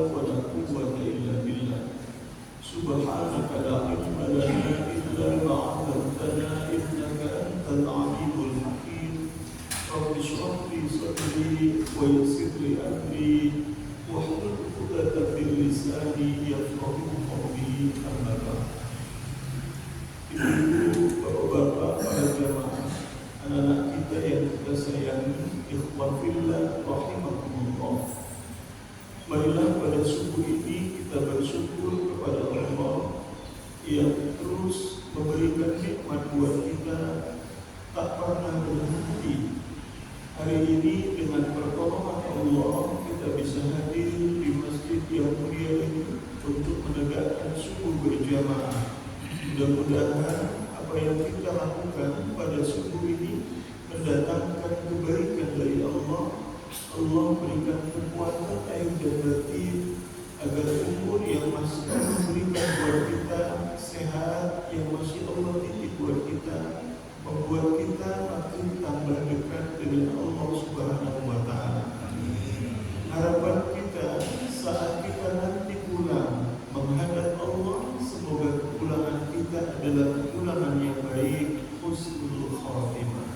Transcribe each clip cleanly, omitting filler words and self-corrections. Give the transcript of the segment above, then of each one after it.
wa la quwwata illa billah. Subhanaka la ilma lana illa ma 'allamtana innaka antal 'alimul hakim. Rabbi shrah li sadri wa yassir li amri wahlul 'uqdatam min lisani yafqahu qawli. Amma ba'd. Ibu, bapak-bapak, para jamaah, anak-anak kita yang kita sayangi, ikhwan fillah rahimakumullah. Marilah pada subuh ini kita bersyukur kepada Allah yang terus memberikan nikmat buat kita, tak pernah berhenti. Hari ini dengan pertolongan Allah kita bisa hadir di masjid yang mulia ini untuk menegakkan subuh berjamaah. Mudah-mudahan apa yang kita lakukan pada subuh ini mendatangkan kebaikan dari Allah. Allah berikan kekuatan air dan batin agar umur yang masih Allah berikan buat kita, sehat yang masih Allah titip buat kita, membuat kita makin tambah dekat dengan Allah Subhanahu wa Ta'ala. Harapan kita saat kita nanti pulang menghadap Allah, semoga kepulangan kita adalah kepulangan yang baik, husnul khatimah.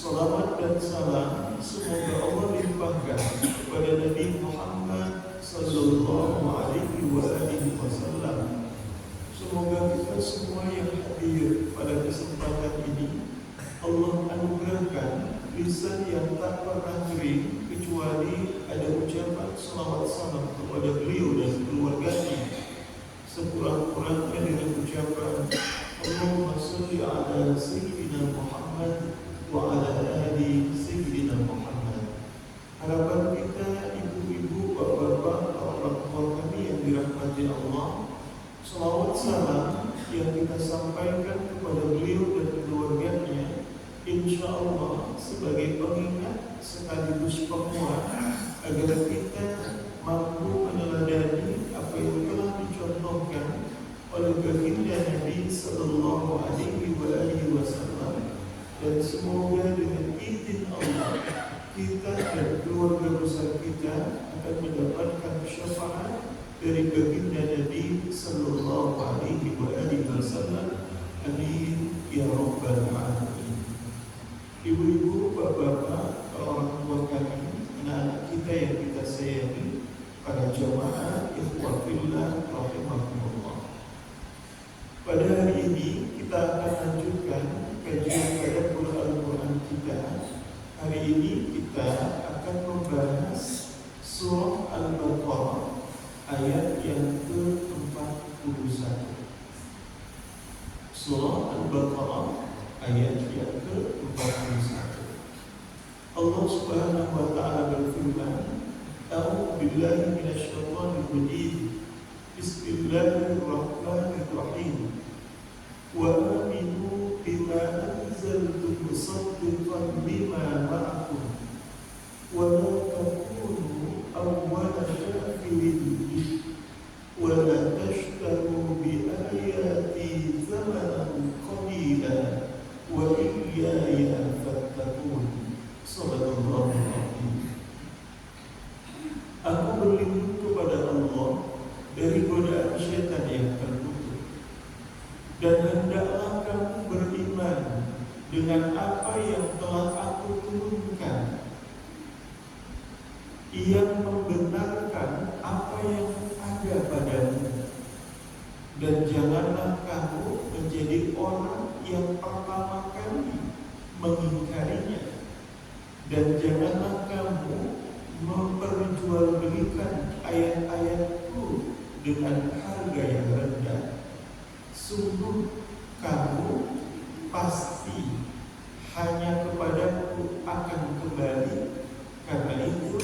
Salawat dan salam semoga Allah limpahkan kepada Nabi Muhammad sallallahu alaihi wasallam. Semoga kita semua yang hadir pada kesempatan ini Allah anugerahkan lisan yang tak pernah kering kecuali ada ucapan salawat salam kepada beliau dan keluarganya. Sekurang-kurangnya dengan ucapan Allahumma sholli ala sayyidina Muhammad wa ala ali sayyidina Muhammad. Harapan kita, ibu-ibu, bapak-bapak, orang tua kami yang dirahmati Allah, salawat salam yang kita sampaikan kepada beliau dan keluarganya, insya Allah sebagai pengingat sekaligus penguat agar kita mampu meneladani apa yang telah dicontohkan oleh baginda Nabi sallallahu alaihi wasallam, dan semoga dengan izin Allah kita dan keluarga besar kita akan mendapatkan syafaat dari baginda Nabi sallallahu alaihi wasallam. Amin ya rabbal alamin. Ibu-ibu, bapak-bapak, orang tua kami, anak-anak kita yang kita sayangi, para jamaah ikhwan fillah rahimakumullah. Pada hari ini kita akan lanjutkan kajian tadabbur Al-Quran kita. Hari ini kita akan membahas surah Al-Baqarah ayat yang ke-41. Surah Al-Baqarah ayat yang ke-41. Allah Subhanahu wa Ta'ala berfirman, A'udzu billahi minasy syaithanir rajim. Bismillahirrahmanirrahim. Wa aminu bima anzaltu musaddiqan lima ma'akum wa la takunu awwala kafirin bih wa la tashtaru bi ayati thamanan qalila wa iyaya fattaqun. Sallallahu alaihi. Aku berlindung kepada Allah dari godaan syaitan yang terkutuk, dan hendaklah kamu beriman dengan apa yang telah aku turunkan, yang membenarkan apa yang ada padamu, dan janganlah kamu menjadi orang yang pertama kali mengingkarinya, dan janganlah kamu memperjualbelikan ayat-ayatku dengan harga yang rendah. Sungguh kamu pasti hanya kepadaku akan kembali. Karena itu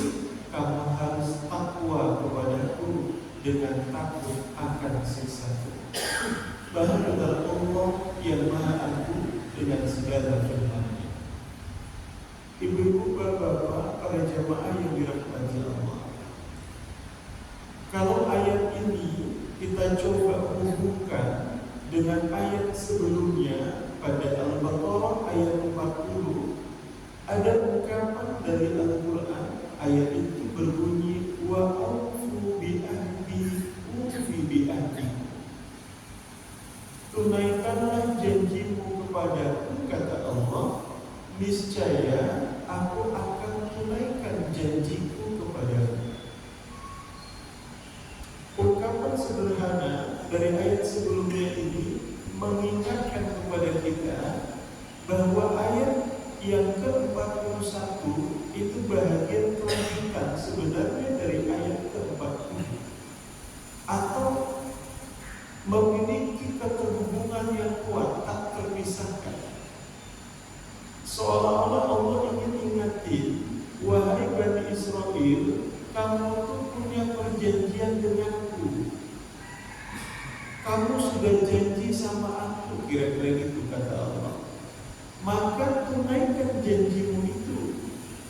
kamu harus takwa kepadaku dengan takut akan siksaku. Bahwa Allah yang Maha Agung dengan segala firman-Nya. Ibu-ibu, bapak-bapak, para jamaah yang dirahmati Allah. Kalau ayat ini kita coba hubungkan dengan ayat sebelumnya pada Al-Baqarah ayat 40, ada ungkapan dari Al-Quran. Ayat itu berbunyi, wa sederhana dari ayat sebelumnya ini mengingatkan kepada kita bahwa ayat yang ke-41 itu bahagian kelanjutan sebenarnya dari ayat ke-40 atau memiliki keterhubungan yang kuat, tak terpisahkan. Seolah-olah Allah ingin ingatin, wahai Bani Israel, kamu tuh punya perjanjian denganku. Kamu sudah janji sama aku, kira-kira gitu kata Allah. Maka tunaikan janjimu itu.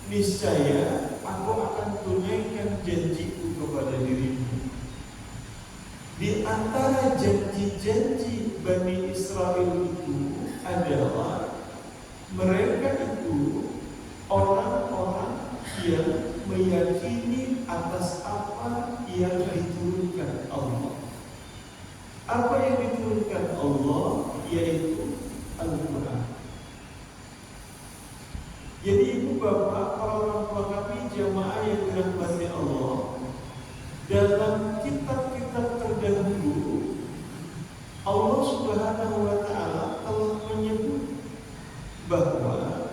Niscaya aku akan tunaikan janjiku kepada dirimu. Di antara janji-janji Bani Israel itu adalah mereka itu orang-orang yang meyakini atas apa yang diturunkan Allah. Apa yang diturunkan Allah yaitu Al-Quran. Jadi ibu bapak, para orang tua kami, jamaah yang dirahmati Allah, dalam kitab-kitab terdahulu Allah Subhanahu wa Ta'ala telah menyebut bahwa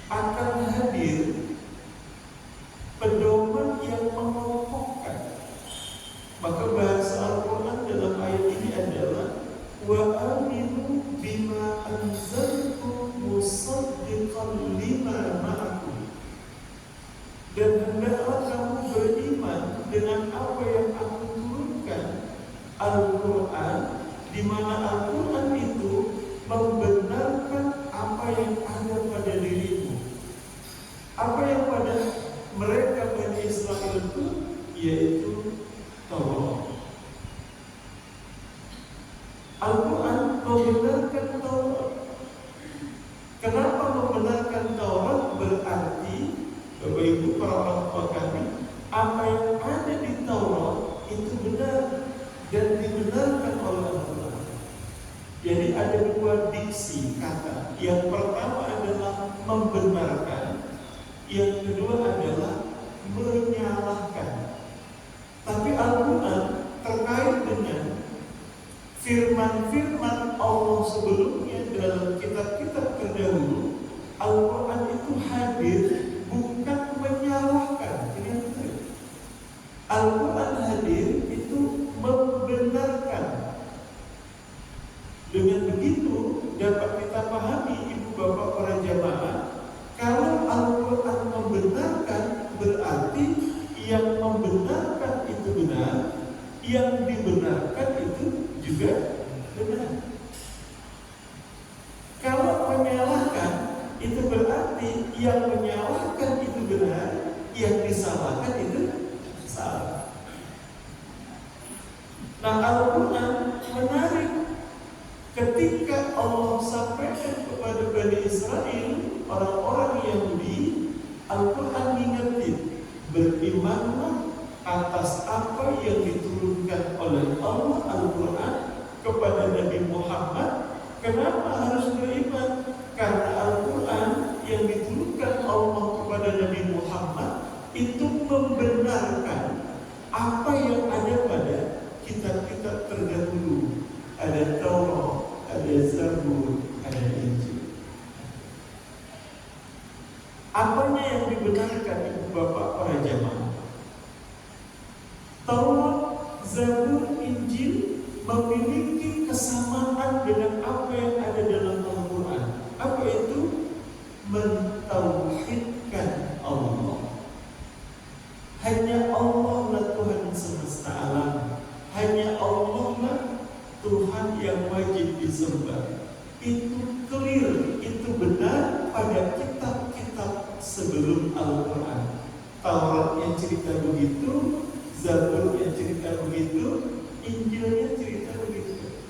akan hadir pedoman yang mengokohkan. Maka bahasa Al-Quran dalam ayat ini adalah wa aminu bima anzaltu musaddiqan lima ma'akum, dan hendaklah kamu beriman dengan apa yang aku turunkan, Al-Quran, di mana Al-Quran itu membenarkan apa yang ada pada dirimu. Apa yang pada mereka Bani Israel itu yaitu Taurat. Al-Quran membenarkan Taurat. Kenapa membenarkan Taurat? Berarti Bapak Ibu para orang tua kami, apa yang ada di Taurat itu benar dan dibenarkan oleh Al-Quran. Jadi ada dua diksi kata. Yang pertama adalah membenarkan, yang kedua adalah menyalahkan. Tapi Al-Quran terkait dengan firman-firman Allah sebelumnya dalam kitab-kitab terdahulu, Al-Quran itu hadir bukan menyalahkan. Ini yang benar. Al-Quran hadir itu membenarkan. Dengan begitu dapat kita pahami ibu bapak para jamaah, kalau Al-Quran membenarkan berarti yang membenarkan itu benar, yang dibenarkan itu juga benar. Kalau menyalahkan itu berarti yang menyalahkan itu benar, yang disalahkan itu salah. Nah, Al-Quran menarik. Ketika Allah sampaikan kepada Bani Israel, orang-orang Yahudi, Al-Quran mengingatkan, berimanlah atas apa yang diturunkan oleh Allah Al-Quran kepada Nabi Muhammad. Kenapa harus beriman? Karena Al-Quran yang diturunkan Allah kepada Nabi Muhammad itu membenarkan apa yang ada pada kitab-kitab terdahulu. Ada Taurat, ada Zabur, ada Injil. Apanya yang dibenarkan ibu bapak para jamaah? Taurat, Zabur, Injil memiliki kesamaan dengan apa yang ada dalam Al-Quran. Apa itu? Mentauhidkan Allah. Hanya Allah lah Tuhan semesta alam. Hanya Allah lah Tuhan yang wajib disembah. Itu clear, itu benar pada kitab-kitab sebelum Al-Quran. Taurat yang cerita begitu, Zabur yang cerita begitu, Injilnya cerita begitu.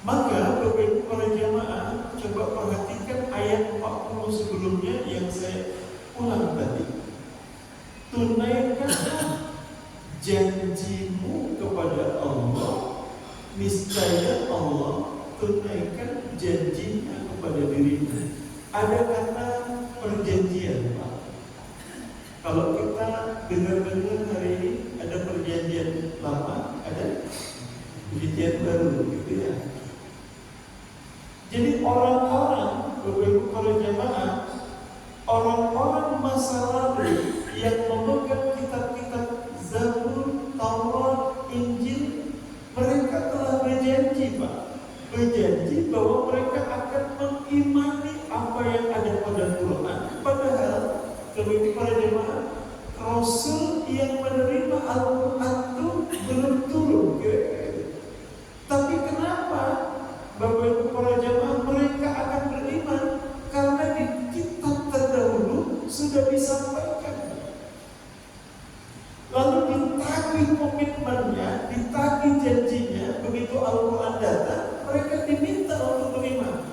Maka Bapak Ibu para jamaah, coba perhatikan ayat 40 sebelumnya yang saya ulang tadi. Tunaikanlah janjimu kepada Allah, niscaya Allah tunaikan janjinya kepada dirimu. Ada kata perjanjian, Pak. Kalau kita kita dengar-dengar hari ini ada perjanjian lama, ada perjanjian baru, gitu ya. Jadi orang-orang, Bapak Ibu para jemaah, orang-orang masa lalu yang memegang kitab-kitab Zabur, Taurat, Injil, mereka telah berjanji, Pak, berjanji bahwa mereka akan mengimani apa yang ada pada Quran. Padahal, Bapak Ibu para jemaah, Rasul yang menerima Al-Quran itu belum turun, tapi kenapa Bapak Ibu para jemaah mereka akan beriman? Karena di kitab terdahulu sudah disampaikan. Lalu ditagih komitmennya, ditagih janjinya. Begitu Al-Quran datang, mereka diminta untuk beriman.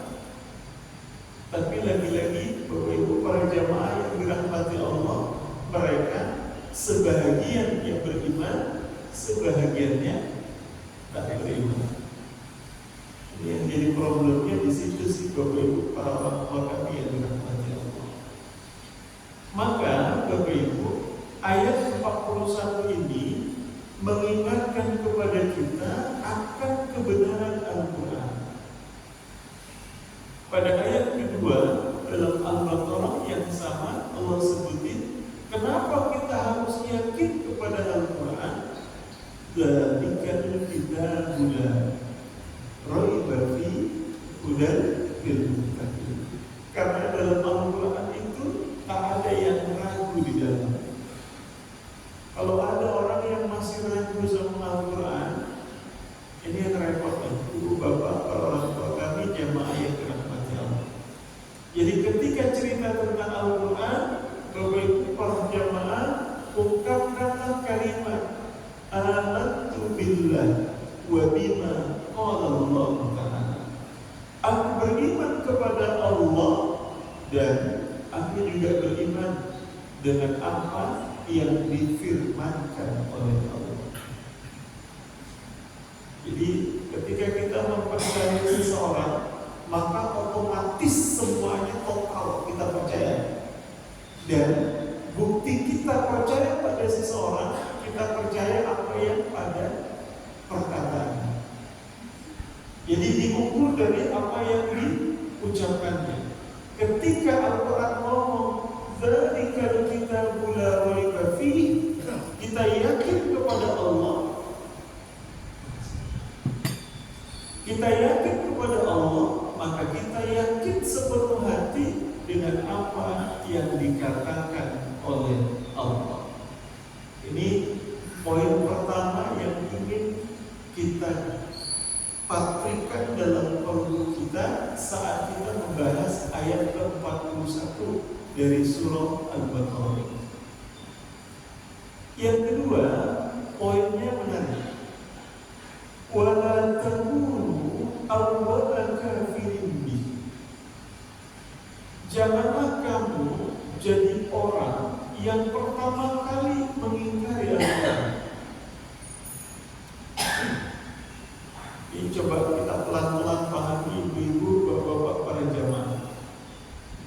Tapi lagi-lagi Bapak Ibu para jemaah yang dirahmati Allah, mereka sebahagian yang beriman, sebahagiannya tak beriman. Ini yang jadi problemnya di situ sih Bapak Ibu para orang tua kami yang dirahmati Allah. Maka Bapak Ibu, ayat 41 ini mengingatkan kepada kita akan kebenaran Al-Quran. Pada ayat kedua dalam Al-Baqarah yang sama Allah sebutin kenapa kita harus yakin kepada Al-Quran. Dzalikan kitabul raiba fi hudan lil muttaqin. Karena dalam Al-Quran itu tak ada yang ragu di dalam. Kalau ada orang yang masih ragu sama Al-Quran, ini yang repot kan, ibu bapak, para orang tua kami, jamaah yang dirahmati Allah. Jadi ketika cerita tentang Al-Quran, Bapak Ibu para jamaah ungkapkanlah kalimat amantu billah wa bima qala Allah Ta'ala. Aku beriman kepada Allah dan aku juga beriman dengan apa yang difirmankan oleh Allah. Jadi ketika kita mempercayai seseorang, maka otomatis semuanya total kita percaya. Dan bukti kita percaya pada seseorang, kita percaya apa yang pada perkataan. Jadi diukur dari apa yang diucapkannya. Ketika Al-Quran ngomong dzalikal kitabul la raiba fihi, kita yakin kepada Allah. Kita yakin kepada Allah, maka kita yakin sepenuh hati dengan apa yang dikatakan oleh Allah. Ini poin pertama yang ingin kita patrikan dalam perlu kita saat kita membahas ayat ke-41 dari surah Al-Baqarah. Yang kedua, poinnya menarik. Wala takunu awwala kafirin bih. Janganlah kamu jadi orang yang pertama kali mengingkari Al-Quran. Ini coba kita pelan-pelan pahami ibu-ibu, bapak-bapak, para jamaah.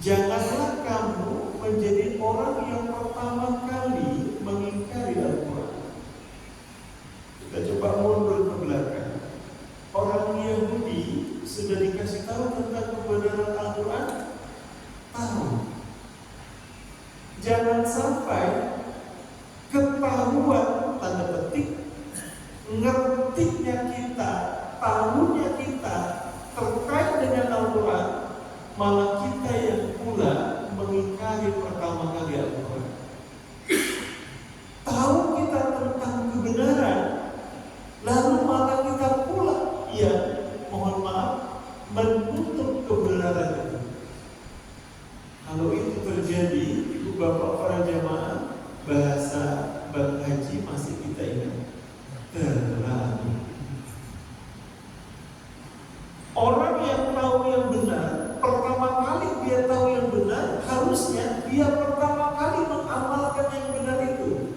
Janganlah kamu menjadi orang yang pertama kali mengingkari Al-Quran. Kita coba mundur ke belakang. Orang Yahudi sudah dikasih tahu tentang kebenaran Al-Quran, tahu. Jangan sampai ketahuan tanda petik ngertinya kita, tahunya kita terkait dengan Al-Quran, malah kita yang pula mengingkari pertama kali Al-Quran. Tahu kita tentang kebenaran, lalu malah kita pula yang mohon maaf menutup kebenaran itu. Kalau itu terjadi, ibu bapak para jamaah, bahasa Bang Haji masih kita ingat, terlalu. Orang yang tahu yang benar, pertama kali dia tahu yang benar, harusnya dia pertama kali mengamalkan yang benar itu.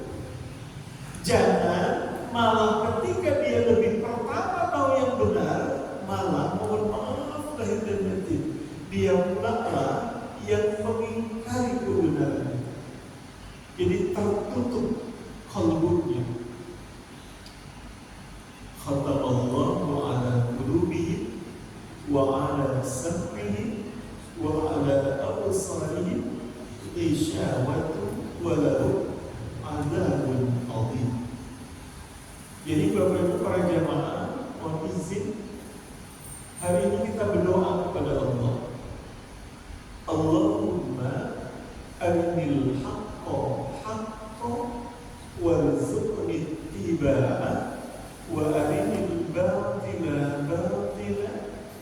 Jangan malah ketika dia lebih pertama tahu yang benar, malah mohon maaf lahir dan batin, dia pula yang mengingkari kebenaran. Jadi tertutup warzuqni ittiba'a wa arinil batila batila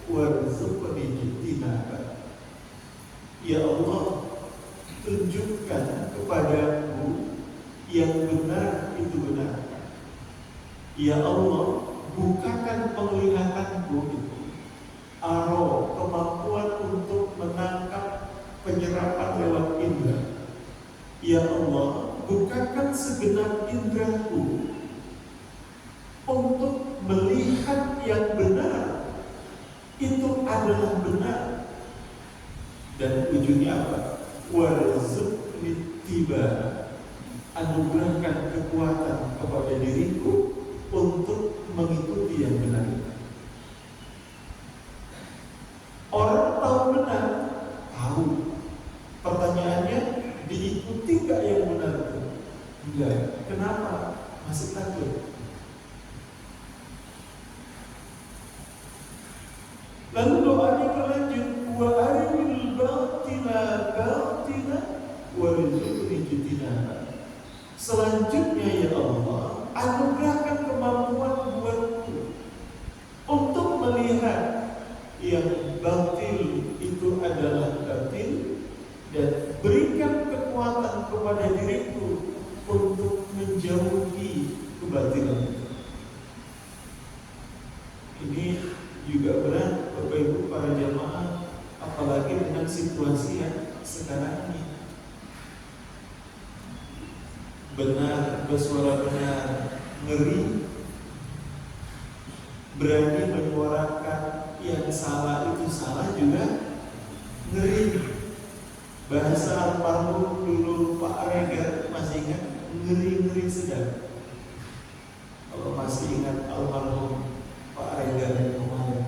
warzuqni ijtinaba. Ya Allah, tunjukkan kepadaku yang benar itu benar. Ya Allah, bukakan penglihatanku itu, aro, kemampuan untuk menangkap penyerapan lewat indera. Ya Allah, bukakan segenap inderaku untuk melihat yang benar itu adalah benar. Dan ujungnya apa? Warzuqni tiba, anugerahkan kekuatan kepada diriku untuk mengikuti yang benar. Orang tahu benar, tahu. Pertanyaannya, diikuti nggak yang benar itu? Enggak. Kenapa? Masih takut. Lalu doanya berlanjut, wa arinil batila batila warzuqni ijtinaba. Selanjutnya ya Allah, anugerahkan kemampuan buatku untuk melihat yang batil itu adalah batil, dan berikan kekuatan kepada diriku untuk menjauhi kebatilan. Ini juga berat Bapak Ibu para jamaah, apalagi dengan situasi yang sekarang ini. Benar, bersuara benar, ngeri. Berani menyuarakan yang salah itu salah juga ngeri. Bahasa almarhum dulu Pak Regar, masih ingat? Ngeri-ngeri sedang. Kalau masih ingat almarhum Pak Regar yang kemarin,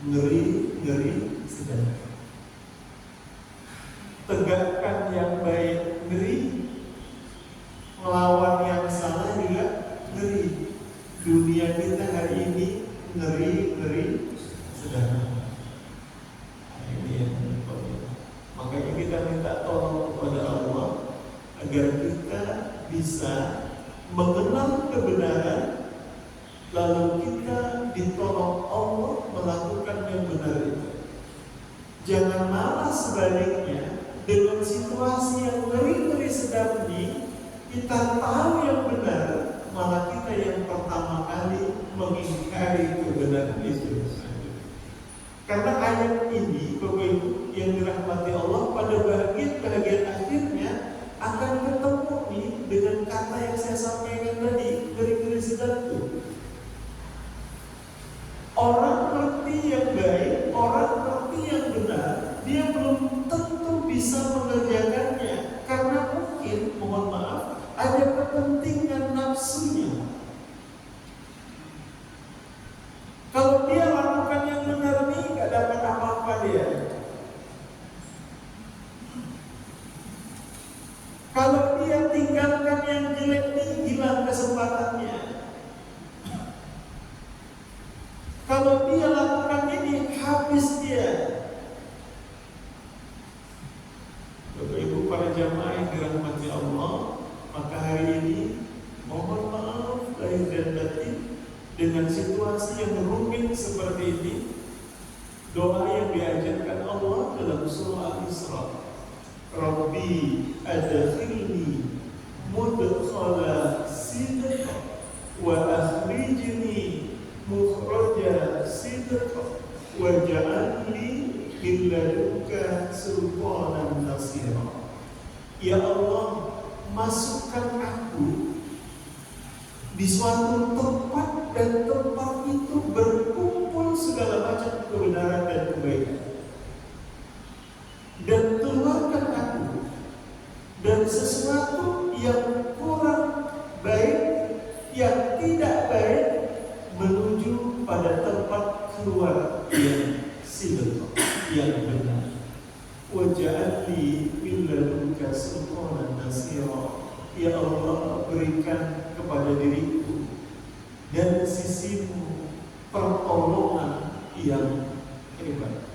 ngeri-ngeri sedang. Tegakkan yang baik ngeri, melawan yang salah juga ngeri. Dunia kita hari ini ngeri-ngeri sedang. Ini yang makanya kita minta tolong kepada Allah agar kita bisa mengenal kebenaran, lalu kita ditolong Allah melakukan yang benar itu. Jangan malah sebaliknya, dengan situasi yang ngeri-ngeri sedang ini, kita tahu yang benar, malah kita yang pertama kali mengingkari kebenaran itu. Karena ayat ini, Bapak Ibu yang dirahmati Allah, pada bagian akhirnya akan ketemu nih dengan kata yang saya sampaikan tadi, ngeri-ngeri sedang itu. Orang ngerti yang baik, orang ngerti yang benar, dia belum tentu bisa mengerjakannya karena mungkin, mohon maaf, ada kepentingan nafsunya. Kalau dia lakukan yang benar nih, gak dapat apa-apa dia. Kalau dia tinggalkan yang jelek nih, hilang kesempatannya. Kalau dia lakukan ini, habis dia. Bapak Ibu para jamaah yang dirahmati Allah, maka hari ini mohon maaf lahir dan batin dengan situasi yang rumit seperti ini. Doa yang diajarkan Allah dalam surah Al-Isra, Rabbi adkhilni mudkhala sidq wa akhrijni mukhraja sidq waj'alni min ladunka sultanan nasira. Ya Allah, masukkan aku di suatu tempat, dan tempat itu berkumpul segala macam kebenaran dan kebaikan, dan keluarkan aku dan sesuatu yang kurang baik, yang tidak baik, menuju pada tempat keluar yang sidq, yang benar. Waj'alni min ladunka sultanan nasira. Ya Allah, berikan kepada diriku dari sisimu pertolongan yang hebat.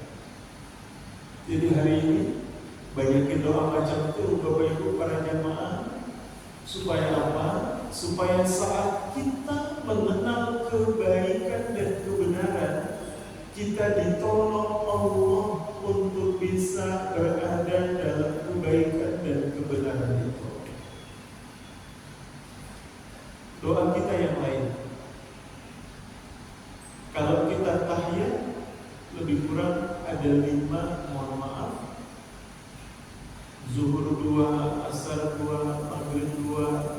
Jadi hari ini banyak doa macam itu Bapak Ibu para jamaah, Supaya apa? Supaya saat kita mengenal kebaikan dan kebenaran, kita ditolong Allah untuk bisa berada dalam kebaikan dan kebenaran itu. Doa kita yang lain, kalau kita tahiyat lebih kurang ada 5, mohon maaf, Zuhur 2, Asar 2, Maghrib 2,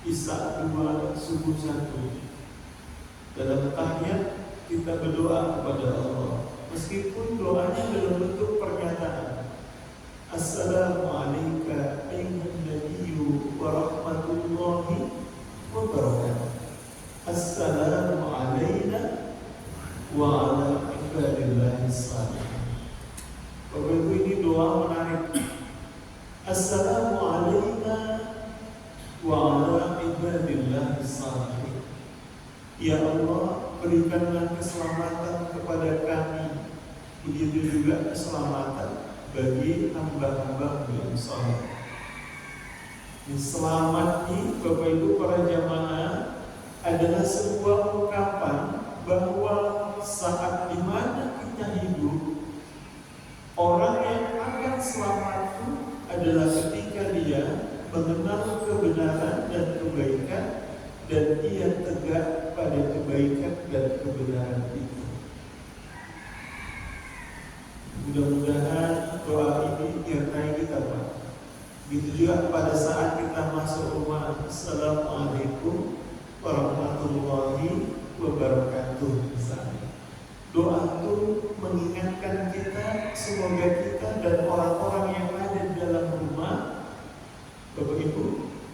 Isya 2, Subuh 1. Dalam tahiyat kita berdoa kepada Allah, meskipun doanya dalam bentuk pernyataan. Assalamualaikum ayyuhan nabiyyu wa rahmatullahi wa barakatuh. Assalamu alayna wa ala ibadillahi shalihin. Bapak Ibu, ini doa menarik. Assalamu alayna wa ala ibadillahi shalihin. Ya Allah, berikanlah keselamatan kepada kami, begitu juga keselamatan bagi hamba-hamba yang saleh. Selamat ini Bapak Ibu para jamaah adalah sebuah ungkapan bahwa saat dimana kita hidup, orang yang akan selamat itu adalah ketika dia mengenal kebenaran dan kebaikan dan ia tegak pada kebaikan dan kebenaran itu. Mudah-mudahan doa ini menyertai kita, Pak. Begitu juga pada saat kita masuk rumah, Assalamualaikum warahmatullahi wabarakatuh. Misalnya, doa itu mengingatkan kita, semoga kita dan orang-orang yang ada di dalam rumah, Bapak Ibu,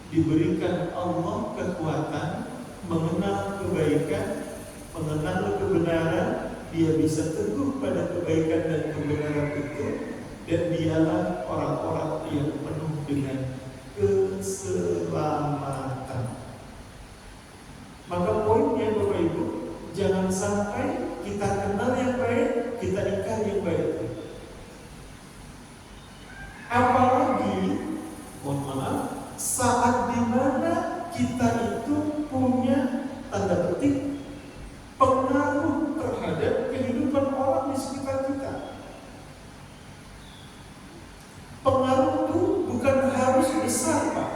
diberikan Allah kekuatan mengenal kebaikan, mengenal kebenaran, dia bisa teguh pada kebaikan dan kebenaran itu, dan dialah orang-orang yang penuh dengan keselamatan. Maka poinnya Bapak Ibu, jangan sampai kita kenal yang baik, kita ingkar yang baik. Apalagi, mohon maaf, saat dimana kita itu punya tanda petik pengaruh terhadap kehidupan orang di sekitar kita. Pengaruh itu bukan harus besar, Pak.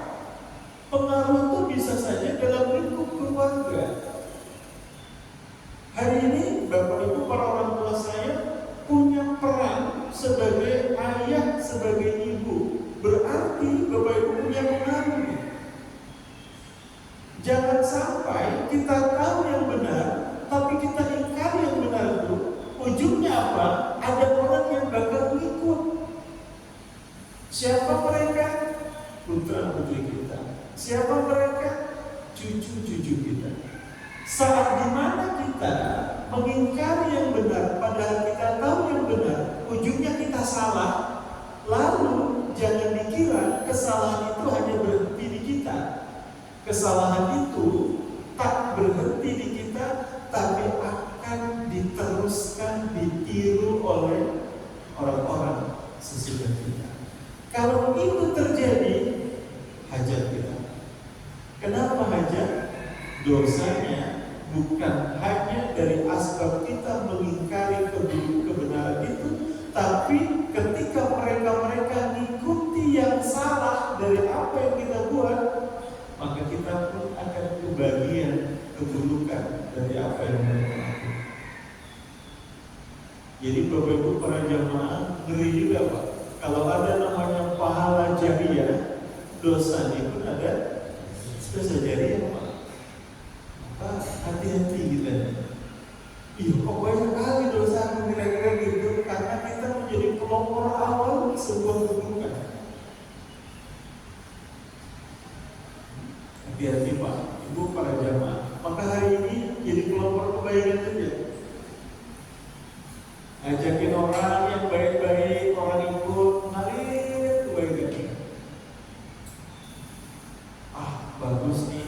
Pengaruh itu bisa saja dalam lingkup keluarga. Hari ini Bapak Ibu para orang tua saya punya peran sebagai ayah, sebagai ibu. Berarti Bapak Ibu punya pengaruh. Jangan sampai kita tahu yang benar, tapi kita ingkar yang benar itu. Ujungnya apa? Ada orang yang bakal ngikut. Siapa mereka? Putra-putri kita. Siapa mereka? Cucu-cucu kita. Saat dimana kita mengingkari yang benar, padahal kita tahu yang benar, ujungnya kita salah. Lalu jangan dikira kesalahan itu hanya berhenti di kita. Kesalahan itu tak berhenti di kita, tapi akan diteruskan, ditiru oleh orang-orang sesudah kita. Kalau itu terjadi, hajat kita. Kenapa hajat? Dosanya bukan hanya dari asbab kita mengingkari kebenaran itu, tapi ketika mereka mengikuti yang salah dari apa yang kita buat, maka kita pun akan kebagian keburukan dari apa yang mereka lakukan. Jadi Bapak Ibu para jamaah, ngeri juga Pak. Kalau ada namanya pahala jariah, dosanya pun ada dosa jariah Pak. Pak, hati-hati kita. Iya, kok banyak kali dosa kira-kira gitu, karena kita menjadi pelopor awal sebuah keburukan. Hati-hati Pak, Ibu para jamaah. Maka hari ini jadi pelopor kebaikan saja. Ajakin orang yang baik-baik, orang ikut, ngalir kebaikan. Bagus nih,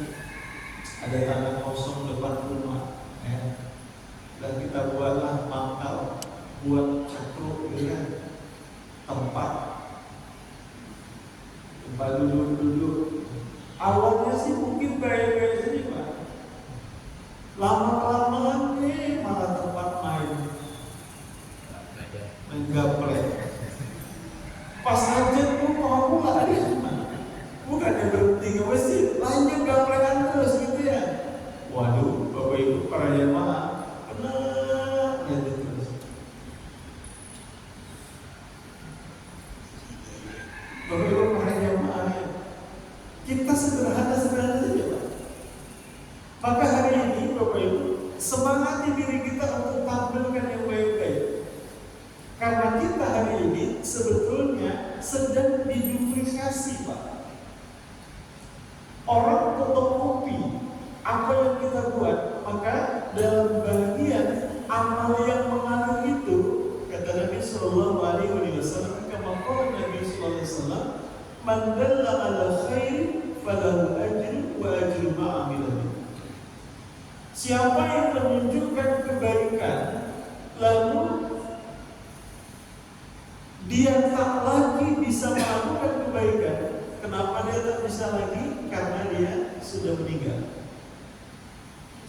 ada tanah kosong depan rumah, ya. Dan kita buatlah mangkal, buat cakruk, ya, tempat duduk. Awalnya sih mungkin gaya-gaya saja Pak. Lama-kelamaan malah tempat main gaplek. Pas hajat pun mau pula dia bukannya berhenti ke masjid, lanjut gaplekan terus gitu ya. Waduh, Bapak Ibu para jamaah, kena lanjut terus. Bapak Ibu para jamaah, kita sederhana saja Pak. Maka hari ini Bapak Ibu, semangati diri kita untuk tampilkan yang baik-baik. Karena kita hari ini sebetulnya sedang diduplikasi Pak. Orang tutup kopi, apa yang kita buat, maka dalam bagian amal yang mengalir itu, kata Nabi Sallallahu Alaihi Wasallam, kama qala Nabi Sallallahu Alaihi Wasallam, man dalla ala khair falahu ajru wa ajru ma'amilah. Siapa yang menunjukkan kebaikan, lalu dia tak lagi bisa melakukan kebaikan. Kenapa dia tak bisa lagi? Karena dia sudah meninggal.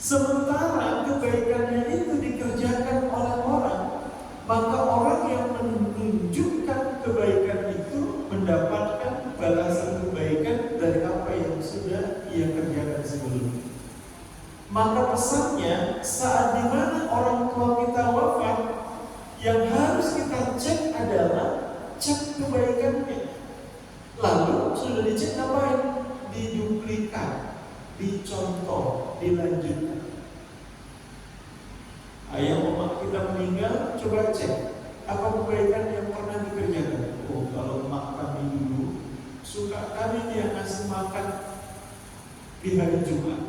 Sementara kebaikannya itu dikerjakan oleh orang, maka orang yang menunjukkan kebaikan itu mendapatkan balasan kebaikan dari apa yang sudah ia kerjakan sebelumnya. Maka pesannya, saat dimana orang tua kita wafat, yang harus kita cek adalah cek kebaikannya. Lalu sudah dicek ngapain? Diduplikat, dicontoh, dilanjutkan. Ayah emak kita meninggal, coba cek apa kebaikan yang pernah dikerjakan. Oh, kalau emak kami dulu suka kami dia ngasih makan di hari Jumat.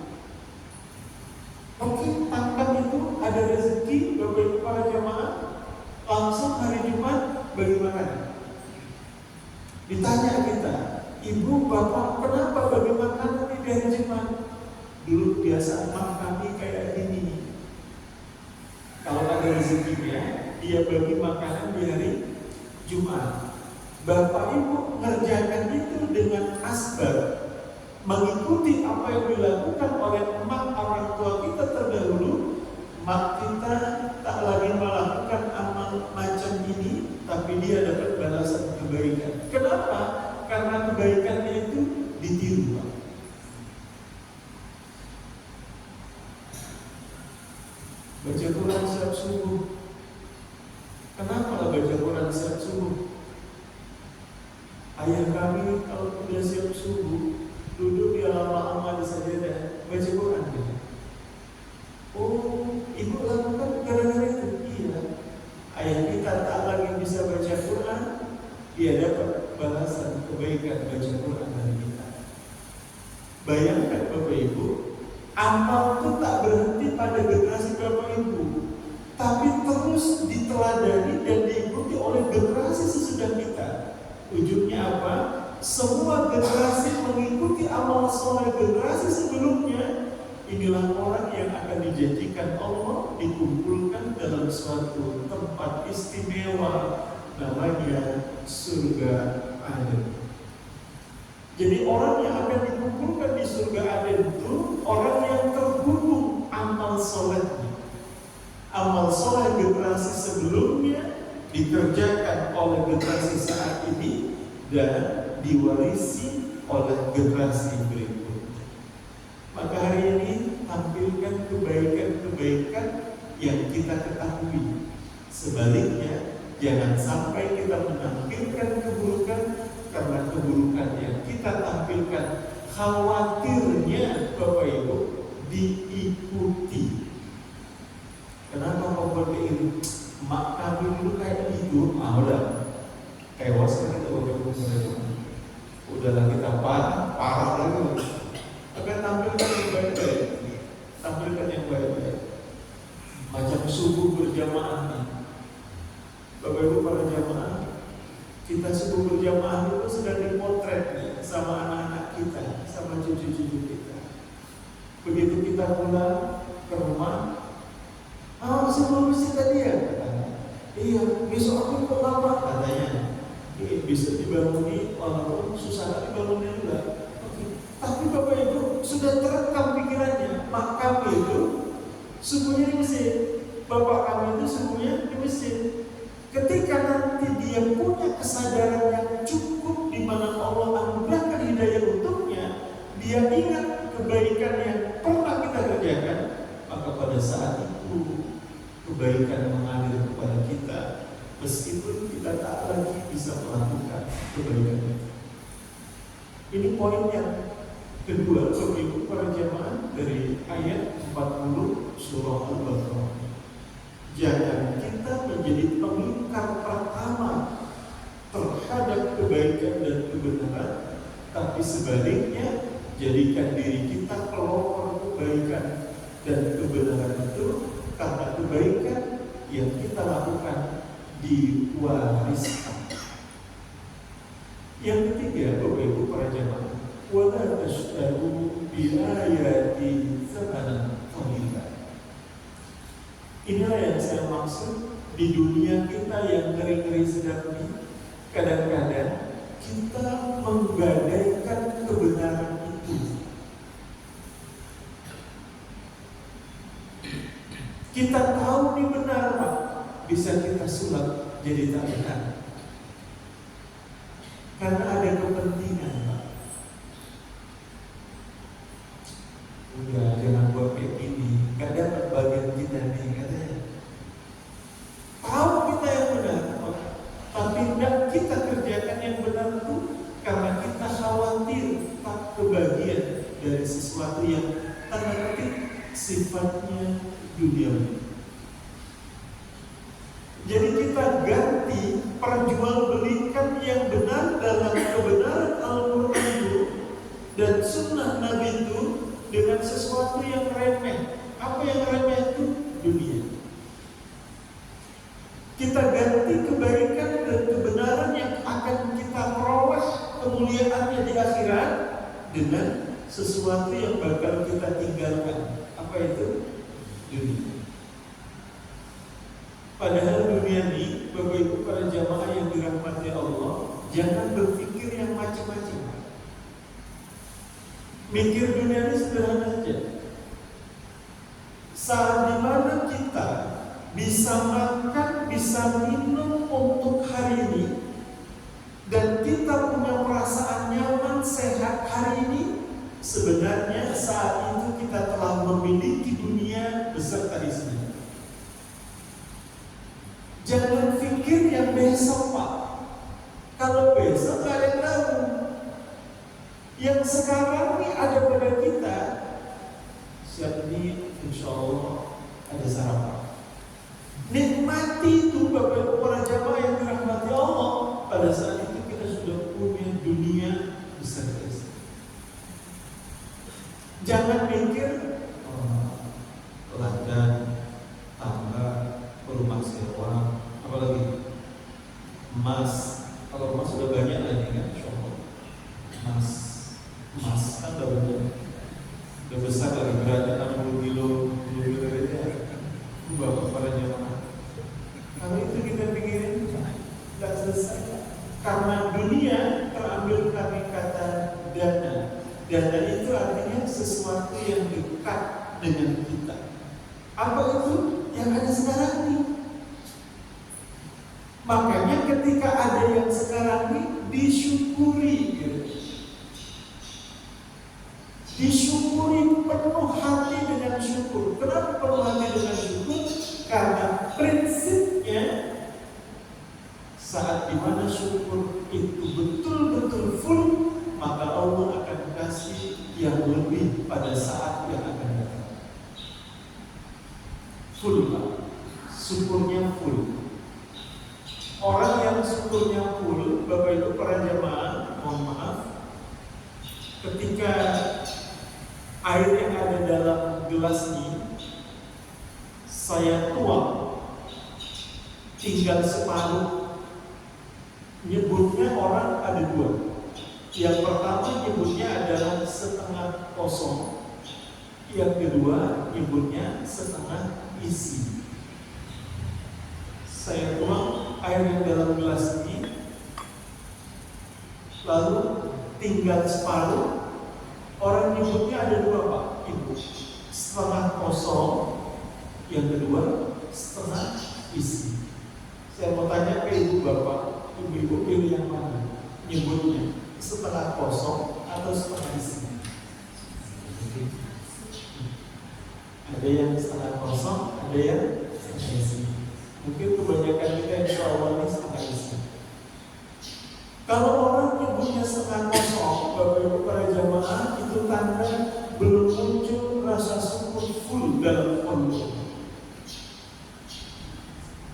Oke, tanpa itu ada rezeki Bapak Ibu para jamaah, langsung hari Jumat bagi makan. Ditanya kita, ibu bapak kenapa bagi makanan di hari Jumat? Dulu biasa emak kami kayak gini. Kalau ada rezekinya, dia bagi makanan di hari Jumat. Bapak ibu ngerjakan itu dengan asbab, mengikuti apa yang dilakukan oleh emak orang tua kita terdahulu. Emak kita tak lagi melakukan amal macam ini, tapi dia dapat balasan kebaikan. Kenapa? Karena kebaikannya itu ditiru Pak. Baca Quran setiap subuh. Kenapa lah baca Quran setiap subuh? Ayah kami kalau sudah siap subuh, duduk di lama-lama di sajadah baca Quran gitu. Oh, ibu lakukan gara-gara itu? Iya. Ayah kita tak lagi bisa baca Quran, dia dapat balasan kebaikan baca Quran dari kita. Bayangkan Bapak Ibu, amal itu tak berhenti pada generasi Bapak Ibu, tapi terus diteladani dan diikuti oleh generasi sesudah kita. Ujungnya apa? Semua generasi mengikuti amal soleh generasi sebelumnya. Inilah orang yang akan dijanjikan Allah dikumpulkan dalam suatu tempat istimewa namanya surga Aden. Jadi orang yang akan dikumpulkan di surga Aden itu orang yang terhubung amal solehnya. Amal soleh generasi sebelumnya dikerjakan oleh generasi saat ini dan diwarisi oleh generasi berikutnya. Maka hari ini tampilkan kebaikan-kebaikan yang kita ketahui. Sebaliknya, jangan sampai kita menampilkan keburukan, karena keburukan yang kita tampilkan khawatirnya Bapak Ibu diikuti. Kenapa Bapak Ibu? Mak kami dulu kayak gitu, udah tewas kan kita Bapak Ibu. Udahlah kita parah lagi. Akan tampilkan yang baik-baik, tampilkan yang baik-baik. Macam subuh berjamaah nih, Bapak Ibu para jamaah, kita subuh berjamaah itu sedang dipotret nih sama anak-anak kita, sama cucu-cucu kita. Begitu kita pulang ke rumah, sebelum masjid tadi ya? Iya, besok aku ikut lama katanya. Bisa dibangunin, walaupun susah dibangunnya juga. Tapi Bapak Ibu sudah terekam pikirannya, mak kami itu sungguhnya di Mesir, bapak kami itu sungguhnya di Mesir. Ketika nanti dia punya kesadaran yang cukup di mana Allah anugerahkan hidayah untuknya, dia ingat kebaikan yang pernah kita kerjakan, maka pada saat itu kebaikan mengalir kepada kita, meskipun kita tak lagi bisa melakukan kebaikan itu. Ini poin yang kedua, Bapak Ibu para jamaah, dari ayat 40 surah Al-Baqarah. Jangan kita menjadi pemingkar pertama terhadap kebaikan dan kebenaran, tapi sebaliknya jadikan diri kita pelopor kebaikan dan kebenaran itu, karena kebaikan yang kita lakukan diwariskan. Yang ketiga, Bapak Ibu para jamaah, wala tashtaru bi ayati tsamanan qalila. Inilah yang saya maksud di dunia kita yang ngeri-ngeri sedang ini. Kadang-kadang kita menggadaikan kebenaran itu. Kita tahu ini benar, Pak, bisa kita sulap jadi tak benar. Karena ada kepentingan, Pak. Udah, jangan buat kayak gini, gak dapat bagian kita nih, katanya. Tahu kita yang benar, tapi tidak kita kerjakan yang benar itu karena kita khawatir tak kebagian dari sesuatu yang tanda petik sifatnya duniawi. Jadi kita ganti perjualbelikan yang benar dalam kebenaran Al-Quran itu dan sunnah Nabi itu dengan sesuatu yang remeh. Apa yang remeh itu? Dunia. Kita ganti kebaikan dan kebenaran yang akan kita peroleh kemuliaannya di akhirat dengan sesuatu yang bakal kita tinggalkan. Apa itu? Dunia. Padahal dunia ini, Bapak Ibu para jamaah yang dirahmati Allah, jangan berpikir yang macam-macam. Mikir dunia ini sederhana saja. Saat dimana kita bisa makan, bisa minum untuk hari ini, dan kita punya perasaan nyaman, sehat hari ini, sebenarnya saat itu kita telah memiliki dunia beserta isinya. Jangan pikir yang besok, Pak. Kalau besok gak ada yang tahu. Yang sekarang ini ada pada kita. Siap ini, insya Allah ada sarapan. Nikmati itu Bapak Ibu para jamaah yang dirahmati Allah. Pada saat itu kita sudah punya dunia beserta isinya. Jangan mikir ladang, tangga, rumah sewa, apalagi emas. Kalau emas sudah banyak lagi kan, emas kan udah besar lagi, beratnya 60 kilo aja. Bapak para jamaah, kalau itu kita pikirin nggak selesai. Karena dunia terambil kami kata dana. Dana itu artinya sesuatu yang dekat dengan kita. Apa itu? Yang ada sekarang ini. Makanya ketika ada yang sekarang ini, disyukuri, disyukuri penuh hati dengan syukur. Kenapa penuh hati dengan syukur? Karena prinsipnya saat dimana syukur itu betul-betul full, maka Allah akan kasih yang lebih pada saat yang akan datang. Full, Pak. Syukurnya full. Orang yang syukurnya full, Bapak Ibu para jamaah, mohon maaf, ketika air yang ada dalam gelas ini saya tuang, tinggal separuh. Nyebutnya orang ada dua. Yang pertama nyebutnya adalah setengah kosong. Yang kedua nyebutnya setengah isi. Saya tuang air yang dalam gelas ini, lalu tinggal separuh, Orang nyebutnya ada dua Pak Ibu, setengah kosong, yang kedua setengah isi. Saya mau tanya ke Ibu Bapak, Ibu-ibu pilih yang mana? Nyebutnya setengah kosong atau setengah isi? Ada yang setengah kosong, ada yang setengah isi. Mungkin kebanyakan kita yang awalnya setengah isi. Kalau orang nyebutnya setengah kosong, Bapak Ibu para jamaah, itu tanda belum muncul rasa syukur full dalam konten.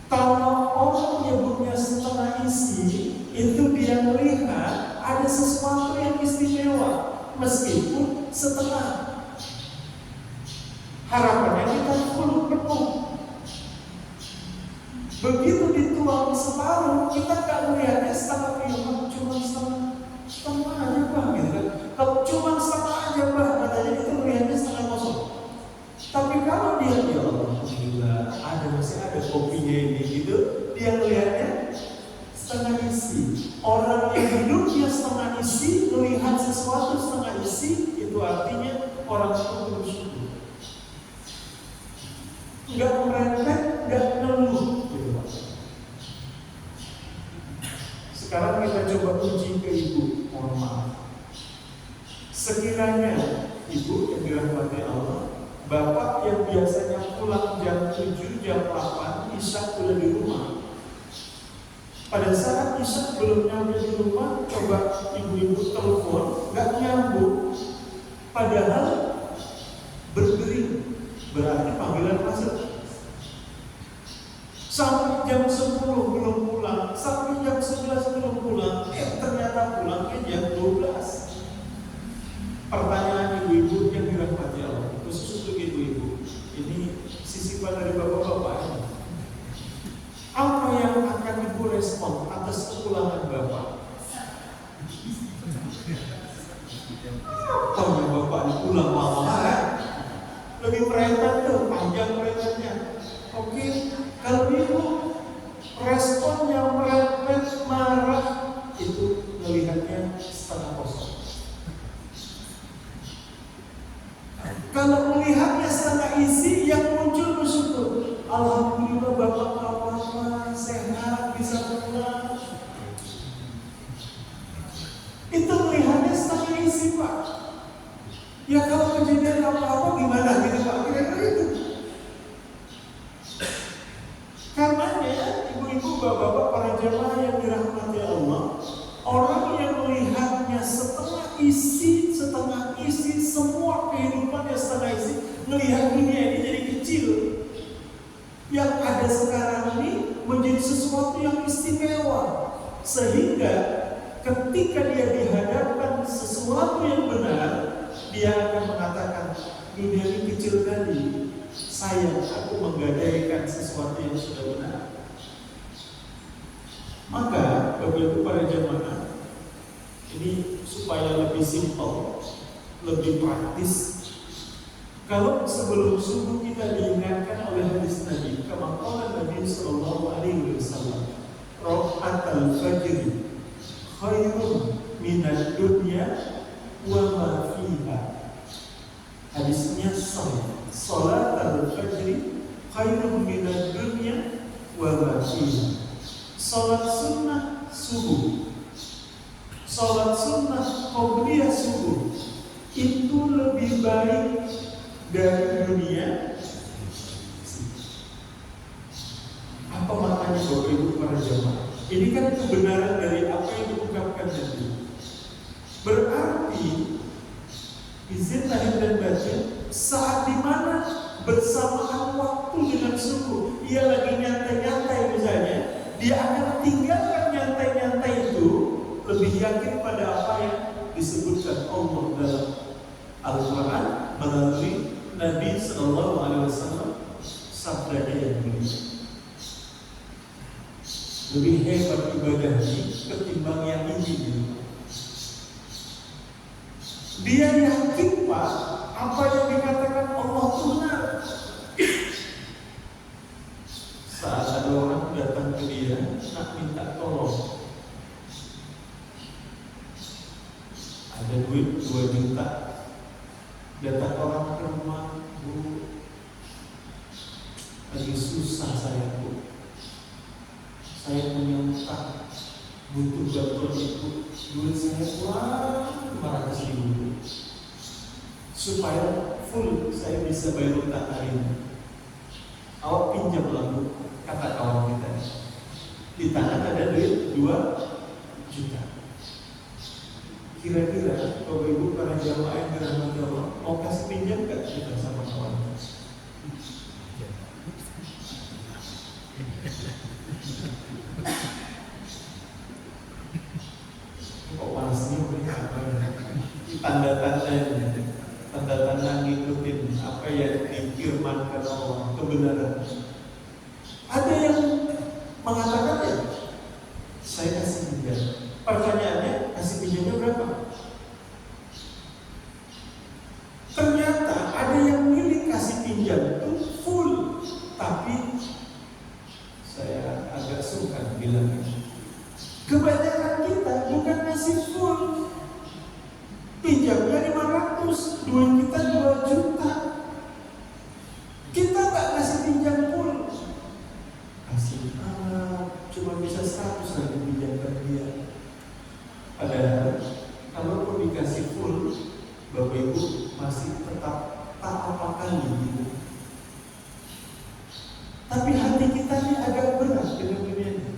Kalau orang nyebutnya setengah isi, itu dia melihat ada sesuatu yang istimewa, meskipun setengah. Harapannya kita full penuh. Begitu dituang separuh, kita nggak melihatnya setengah kehidupan, cuma setengah aja Pak, gitu kan? Kalau cuma setengah aja Pak, katanya itu melihatnya setengah kosong. Tapi kalau dia alhamdulillah masih ada kopinya ini gitu, dia melihatnya setengah isi. Orang yang hidupnya setengah isi melihat sesuatu setengah isi, itu artinya orang itu bersyukur. Nggak merepet, nggak ngeluh. Sekarang kita coba uji ke Ibu, mohon maaf. Sekiranya Ibu yang dirahmati Allah, Bapak yang biasanya pulang jam 7, jam 8, Isya udah di rumah. Pada saat Isya belum nyampe di rumah, coba ibu-ibu telepon, nggak nyambung. Padahal berdering, berarti panggilan masuk. Sampai jam 10 belum pulang, sampai jam 11 belum pulang, ternyata pulangnya jam 12. Pertanyaan ibu-ibu yang dirahmati Allah, khusus untuk ibu-ibu, ini sisipan dari bapak-bapak ini. Apa yang akan ibu respon atas kepulangan bapak? Oh ya bapak pulang malam, lebih merepet tuh, panjang merepetnya. Oke. Kalau ibu responnya merepet, marah, itu melihatnya setengah kosong. Kalau melihatnya setengah isi, yang muncul bersyukur. Alhamdulillah bapak apa-apa, sehat, bisa pulang. Itu melihatnya setengah isi Pak. Ya kalau kejadian apa-apa gimana gitu Pak, kira-kira itu. Karenanya ibu-ibu, bapak-bapak, para jemaah yang dirahmati Allah, orang yang melihatnya setengah isi, semua kehidupannya setengah isi, melihat dunia ini jadi kecil. Yang ada sekarang ini menjadi sesuatu yang istimewa, sehingga ketika dia dihadapkan sesuatu yang benar, dia akan mengatakan dunia ini kecil kali. Sayang, aku menggadaikan sesuatu yang sudah benar. Maka, Bapak Ibu para jemaah, ini supaya lebih simpel, lebih praktis. Kalau sebelum subuh kita diingatkan oleh hadis Nabi, kama qala Nabi sallallahu alaihi wasallam, rakatul fajr khairun minad dunya wa ma fiha. Hadisnya sahih. Salat al-fajr khairun minad dunya wa ma fiha. Salat sunnah subuh, salat sunnah qobliyah subuh itu lebih baik dari dunia. Apa maknanya Bapak Ibu para jemaah? Ini kan kebenaran dari apa yang diungkapkan tadi. Berarti izin lahir dan batin, saat dimana bersamaan waktu dengan subuh, ia lagi nyantai-nyantai misalnya, dia akan tinggalkan nyantai-nyantai itu, lebih yakin pada apa yang disebutkan Allah dalam Al-Quran melalui Nabi Sallallahu Alaihi Wasallam, sabdanya yang mulia. Lebih hebat ibadahnya ketimbang yang ini. Dia yakin Pak, apa yang dikatakan Allah itu benar. Saat ada orang datang ke dia, nak minta tolong, ada duit 2 juta, Datang orang ke rumah, Bu, lagi susah saya, Bu. Saya punya utang, butuh bantuan Ibu. Duit saya kurang 500.000 supaya full saya bisa bayar utang hari ini. Awak pinjam lah, Bu, kata kawan kita. Di tangan ada duit 2 juta. Kira-kira Bapak Ibu para jamaah yang dirahmati Allah mau kasih pinjam gak kita sama kawan? Kok palasnya apa ya? Tanda-tanda ngikutin apa yang difirmankan Allah, kebenaran. Ada yang mengatakan ya, saya kasih pinjam. Pertanyaannya, kasih pinjamnya berapa? Ternyata ada yang milih kasih pinjam itu full, tapi saya agak sungkan bilang ini. Kebanyakan kita bukan kasih full, pinjamnya 500, duit kita 2 juta. Kita nggak kasih pinjam full, kasih cuma bisa 100 nanti pinjamkan dia. Padahal kalau dikasih full, Bapak Ibu masih tetap tak apa-apa gitu. Tapi hati kita ini agak berat dengan dunia ini.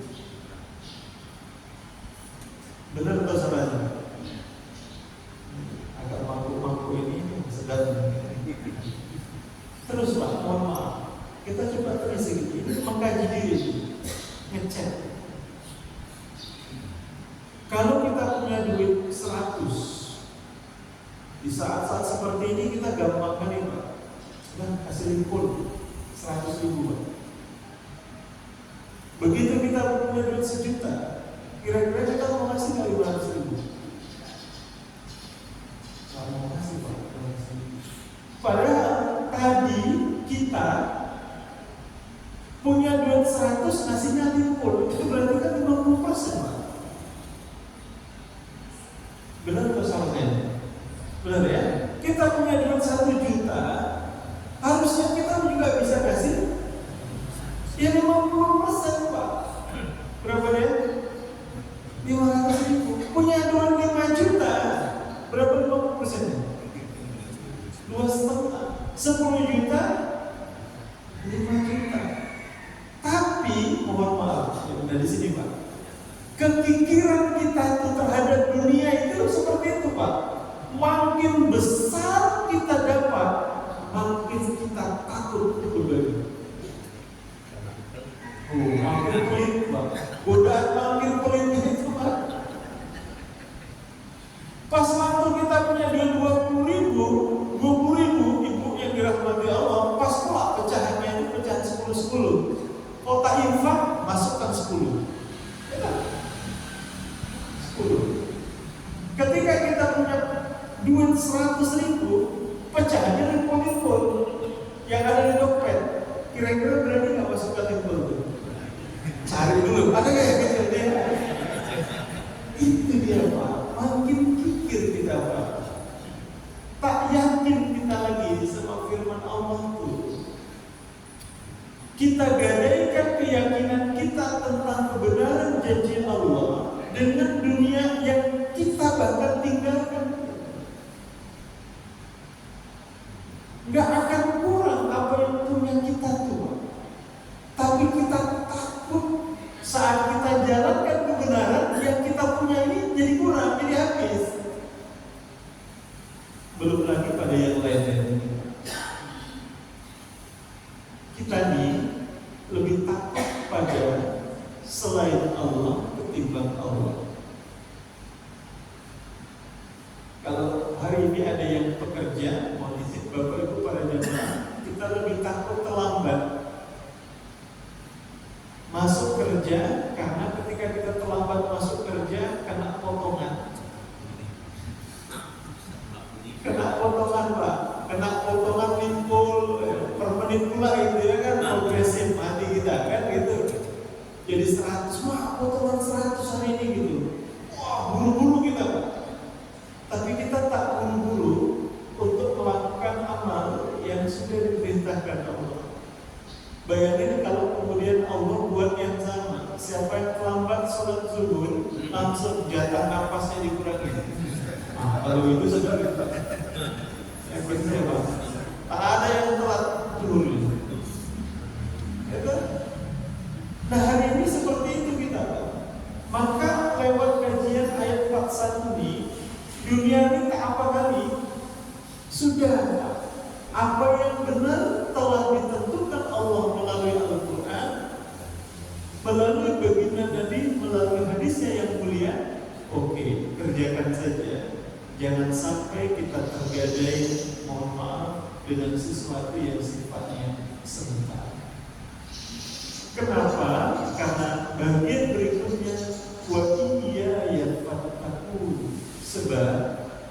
Benar atau salah? Agak mampu-mampu ini sedang. Terus Pak, mohon maaf, kita coba terus ini mengkaji diri, ngecek. Kalau kita punya duit 100, di saat-saat seperti ini kita gampang kan ya Pak? Nah, kasih limpul 100.000 Pak. Begitu kita punya duit 1 juta, kira-kira kita mau kasih nggak 500.000? Nggak mau kasih Pak. Padahal tadi kita punya duit 100, ngasihnya limpul, itu berarti kan 50% Pak. Benar atau salah saya? Benar ya? Kita punya duit 1 juta, harusnya kita juga bisa kasih ya 50% Pak. Berapa ya? 500.000. Punya duit 5 juta, berapa 50%? 2,5. 10 juta, 5 juta. Tapi mohon maaf, ya dari sini Pak, kepikiran kita itu terhadap dunia itu seperti itu Pak. Makin besar kita dapat, makin kita takut berbagi. Makin pelit Pak. Godaan makin pelit itu Pak. Pas waktu kita punya duit 20.000, Ibu yang dirahmati Allah, pas pula pecahannya itu pecahan 10-10. Kota infak masukkan 10. Ya, 10. Ketika kita punya duit 100.000, pecahannya limpul-limpul yang ada di dompet. Kira-kira berani nggak masukkan limpul itu? Cari dulu, ada nggak yang kecil dia? Itu dia Pak. Makin pikir kita Pak, tak yakin kita lagi sama firman Allah itu. Kita gadaikan keyakinan kita tentang kebenaran janji Allah dengan dunia yang kita bahkan tinggalkan. Nggak akan kurang apa yang punya kita tuh, tapi kita takut saat kita jalankan kebenaran yang kita punya ini jadi kurang, jadi habis. Belum lagi pada yang lain-lain. Kita ini lebih takut pada selain Allah ketimbang Allah. Kalau hari ini ada yang pekerja, mohon izin Bapak Ibu para jemaah, kita lebih takut terlambat masuk kerja, karena ketika kita terlambat masuk kerja kena potongan. Kena potongan Pak, kena potongan limpul per menit pula gitu ya kan, progresif mati kita kan gitu. Jadi 100, wah potongan 100 hari ini gitu. Wah buru-buru kita Pak. Tapi kita tak buru-buru untuk melakukan sudah diperintahkan Allah. Bayangin kalau kemudian Allah buat yang sama. Siapa yang terlambat sholat zuhur, langsung jatah napasnya dikurangi. Kalau itu sudah yang benar Pak. Tak ada yang telat zuhur. Ya kan? Nah hari ini seperti itu kita. Maka lewat kajian ayat 41 ini, dunia ini tak apa kali sudah apa yang benar telah ditentukan Allah melalui Al-Quran, melalui baginda Nabi, melalui hadisnya yang mulia. Oke, kerjakan saja. Jangan sampai kita tergadai, mohon maaf, dengan sesuatu yang sifatnya sementara. Kenapa? Karena bagian berikutnya wa iya yafattaqun, sebab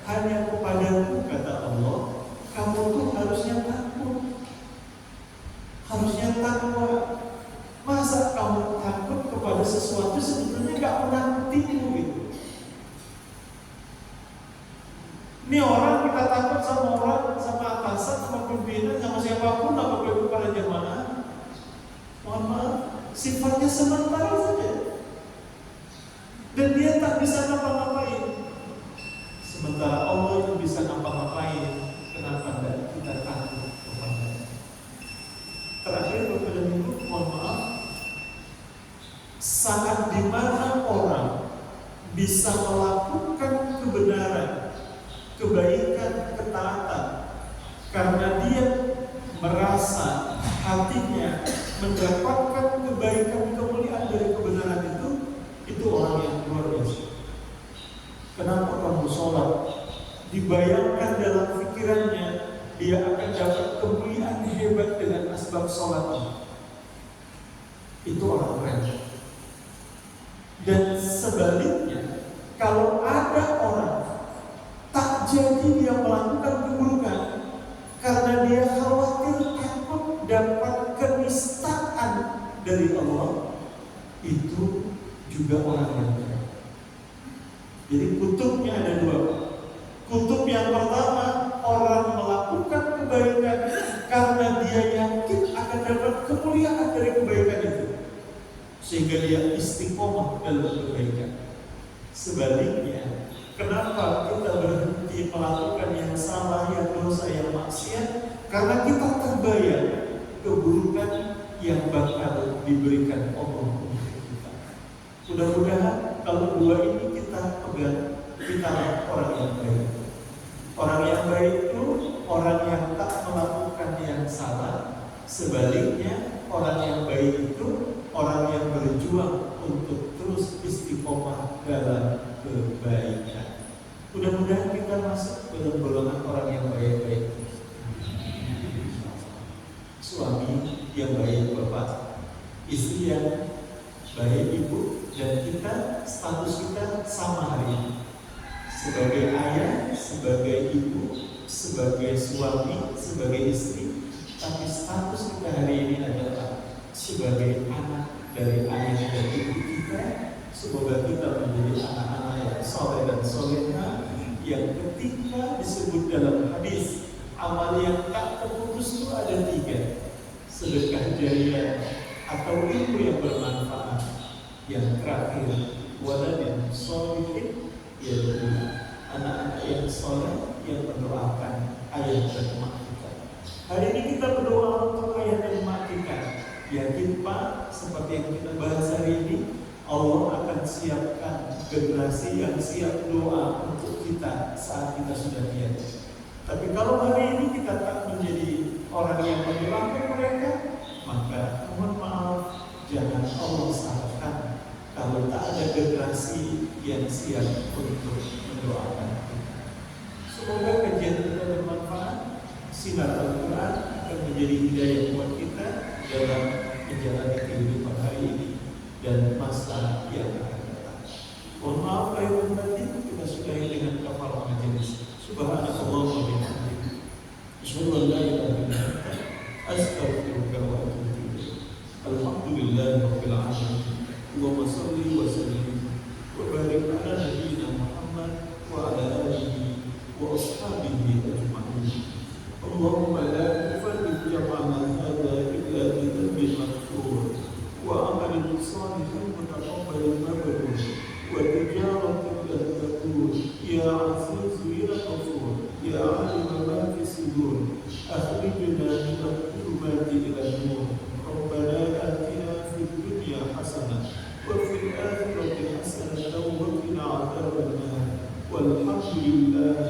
hanya kepadaku kata Allah kamu tuh harusnya takut, harusnya takwa. Masa kamu takut kepada sesuatu sebetulnya gak pernah timbul gitu. Ini orang kita takut sama orang, sama atasan, sama pimpinan, sama siapapun, sama para jamaah. Mohon maaf, sifatnya sementara saja. Dan dia tak bisa ngapa-ngapain. Sementara Allah itu bisa ngapa-ngapain. Kenapa tidak kita takut kepada? Terakhir beberapa minggu, mohon maaf, saat dimana orang bisa melakukan kebenaran, kebaikan, ketaatan, karena dia merasa hatinya mendapatkan kebaikan, kemuliaan dari kebenaran itu orang yang luar biasa. Kenapa kamu sholat? Dibayangkan dalam pikirannya dia akan dapat kemuliaan hebat dengan asbab sholat. Itu orang keren. Dan sebaliknya, kalau ada orang tak jadi dia melakukan keburukan karena dia khawatir takut dapat kenistaan dari Allah, itu juga orang yang keren. Jadi kutubnya ada dua. Kutub yang pertama, orang melakukan kebaikan karena dia yakin akan dapat kemuliaan dari kebaikan itu, sehingga dia istiqomah dalam kebaikan. Sebaliknya, kenapa kita berhenti melakukan yang salah, yang dosa, yang maksiat? Karena kita terbayang keburukan yang bakal diberikan Allah untuk kita. Mudah-mudahan kalau dua ini kita pegang, kita orang yang baik. Orang yang baik itu orang yang tak melakukan yang salah. Sebaliknya, orang yang baik itu orang yang berjuang untuk terus istiqomah dalam kebaikan. Mudah-mudahan kita masuk dalam golongan orang yang baik-baik. Suami yang baik bapak, istri yang baik ibu, dan kita status kita sama hari ini. Sebagai ayah, sebagai ibu, sebagai suami, sebagai istri, tapi status kita hari ini adalah sebagai anak dari ayah dan ibu kita. Semoga kita menjadi anak-anak yang soleh dan solehah, yang ketika disebut dalam hadis amal yang tak terputus itu ada 3: sedekah jariah atau ilmu yang bermanfaat. Yang terakhir, waladin sholihin, yaitu anak-anak yang soleh yang mendoakan ayah dan emak kita. Hari ini kita berdoa untuk ayah dan emak kita. Yakin Pak, seperti yang kita bahas hari ini, Allah akan siapkan generasi yang siap doa untuk kita saat kita sudah tiada. Tapi kalau hari ini kita tak menjadi orang yang mendoakan mereka, maka mohon maaf, jangan Allah salahkan kalau tak ada generasi yang siap untuk mendoakan kita. Semoga kajian kita bermanfaat. Sinar Al-Quran akan menjadi hidayah buat kita dalam menjalani kehidupan hari ini dan masa yang akan datang. Mohon maaf lahir dan batin, kita sudahi dengan kafaraah majelis. Subhanallah wa bihamdihi, asyhadu an la ilaha illa anta, astaghfiruka wa atubu ilaik. Alhamdulillahirabbil alamin. Allahumma shalli wa sallim wa barik ala nabiyyina Muhammad wa ala alihi wa ashabihi ajma'in. Allahumma la أخرجنا من الظلمات إلى النور ربنا آتنا في الدنيا حسنة وفي الآخرة حسنة وقنا عذاب النار والحمد لله